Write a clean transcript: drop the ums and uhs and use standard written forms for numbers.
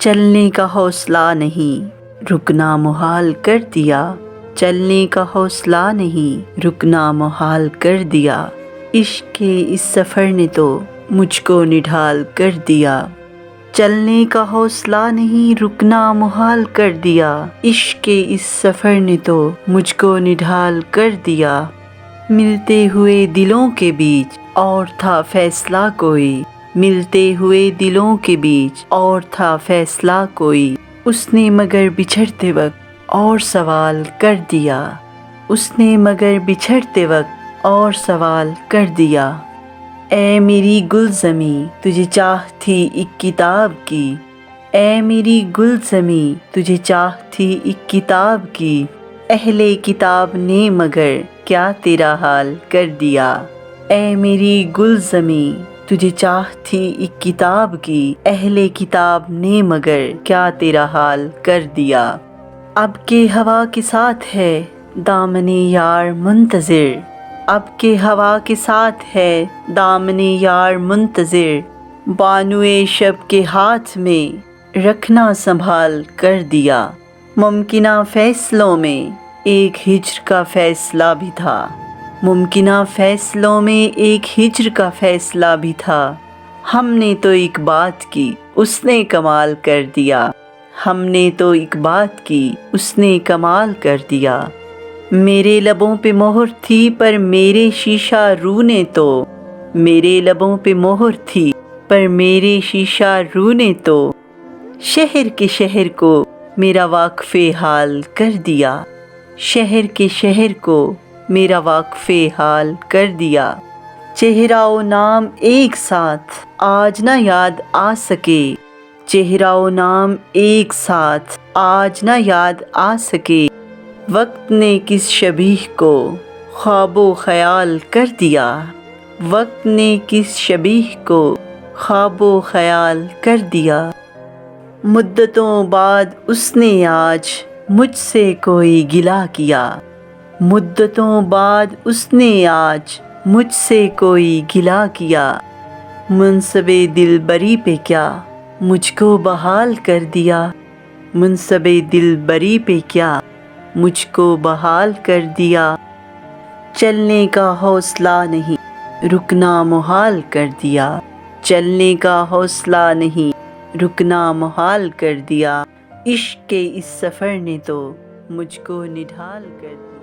چلنے کا حوصلہ نہیں رکنا محال کر دیا، چلنے کا حوصلہ نہیں رکنا محال کر دیا، عشق کے اس سفر نے تو مجھ کو نڈھال کر دیا، چلنے کا حوصلہ نہیں رکنا محال کر دیا، عشق کے اس سفر نے تو مجھ کو نڈھال کر دیا، ملتے ہوئے دلوں کے بیچ اور تھا فیصلہ کوئی، ملتے ہوئے دلوں کے بیچ اور تھا فیصلہ کوئی، اس نے مگر بچھڑتے وقت اور سوال کر دیا، اس نے مگر بچھڑتے وقت اور سوال کر دیا، اے میری گلزمی تجھے چاہ تھی ایک کتاب کی، اے میری گلزمی تجھے چاہ تھی ایک کتاب کی، اہل کتاب نے مگر کیا تیرا حال کر دیا، اے میری گلزمی تجھے چاہ تھی ایک کتاب کی، اہل کتاب نے مگر کیا تیرا حال کر دیا، اب کے ہوا کے ساتھ ہے دامن یار منتظر، اب کے ہوا کے ساتھ ہے دامن یار منتظر، بانوئے شب کے ہاتھ میں رکھنا سنبھال کر دیا، ممکنہ فیصلوں میں ایک ہجر کا فیصلہ بھی تھا، ممکنہ فیصلوں میں ایک ہجر کا فیصلہ بھی تھا، ہم نے تو ایک بات کی اس نے کمال کر دیا، ہم نے تو ایک بات کی اس نے کمال کر دیا، میرے لبوں پہ مہر تھی پر میرے شیشہ رو نے تو، میرے لبوں پہ مہر تھی پر میرے شیشہ رو نے تو، شہر کے شہر کو میرا واقف حال کر دیا، شہر کے شہر کو میرا واقف حال کر دیا، چہرہ و نام ایک ساتھ آج نہ یاد آ سکے، چہرہ و نام ایک ساتھ آج نہ یاد آ سکے، وقت نے کس شبیہ کو خواب و خیال کر دیا، وقت نے کس شبیہ کو خواب و خیال کر دیا، مدتوں بعد اس نے آج مجھ سے کوئی گلہ کیا، مدتوں بعد اس نے آج مجھ سے کوئی گلہ کیا، منصب دلبری پہ کیا مجھ کو بحال کر دیا، منصب دلبری پہ کیا مجھ کو بحال کر دیا، چلنے کا حوصلہ نہیں رکنا محال کر دیا، چلنے کا حوصلہ نہیں رکنا محال کر دیا، عشق کے اس سفر نے تو مجھ کو نڈھال کر دیا۔